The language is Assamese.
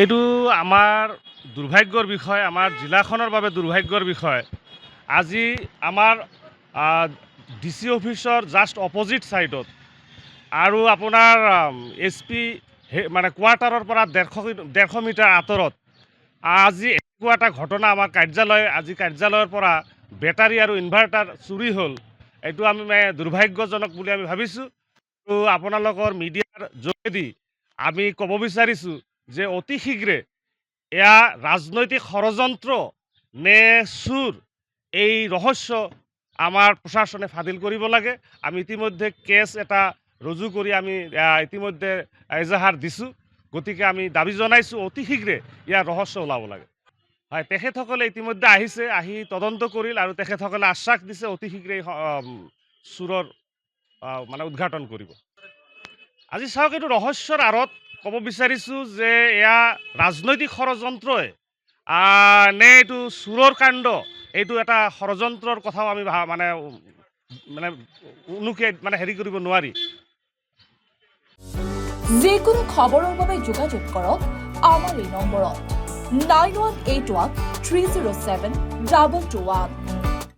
এইটো আমাৰ দুৰ্ভাগ্যৰ বিষয়, আমাৰ জিলাখনৰ বাবে দুৰ্ভাগ্যৰ বিষয়। আজি আমাৰ DC অফিচৰ জাষ্ট অপজিট ছাইডত আৰু আপোনাৰ SP মানে কোৱাৰ্টাৰৰ পৰা 150 মিটাৰ আঁতৰত আজি এনেকুৱা এটা ঘটনা আমাৰ কাৰ্যালয়ৰ পৰা বেটাৰী আৰু ইনভাৰ্টাৰ চুৰি হ'ল। এইটো আমি দুৰ্ভাগ্যজনক বুলি আমি ভাবিছোঁ। আৰু আপোনালোকৰ মিডিয়াৰ যোগেদি আমি ক'ব বিচাৰিছোঁ যে অতি শীঘ্ৰে এয়া ৰাজনৈতিক ষড়যন্ত্ৰ নে চুৰ, এই ৰহস্য আমাৰ প্ৰশাসনে ফাদিল কৰিব লাগে। আমি ইতিমধ্যে কেছ এটা ৰুজু কৰি আমি ইতিমধ্যে এজাহাৰ দিছোঁ। গতিকে আমি দাবী জনাইছোঁ অতি শীঘ্ৰে ইয়াৰ ৰহস্য ওলাব লাগে। হয়, তেখেতসকলে ইতিমধ্যে আহিছে, আহি তদন্ত কৰিল আৰু তেখেতসকলে আশ্বাস দিছে অতি শীঘ্ৰে চুৰৰ মানে উদ্ঘাটন কৰিব। আজি চাওক, এইটো ৰহস্যৰ আঁৰত ক'ব বিচাৰিছোঁ যে এয়া ৰাজনৈতিক ষড়যন্ত্ৰই নে এইটো চুৰৰ কাণ্ড, এইটো এটা ষড়যন্ত্ৰৰ কথাও আমি হেৰি কৰিব নোৱাৰি। যিকোনো খবৰৰ বাবে যোগাযোগ কৰক আমাৰ এই নম্বৰত 9181 307 2221।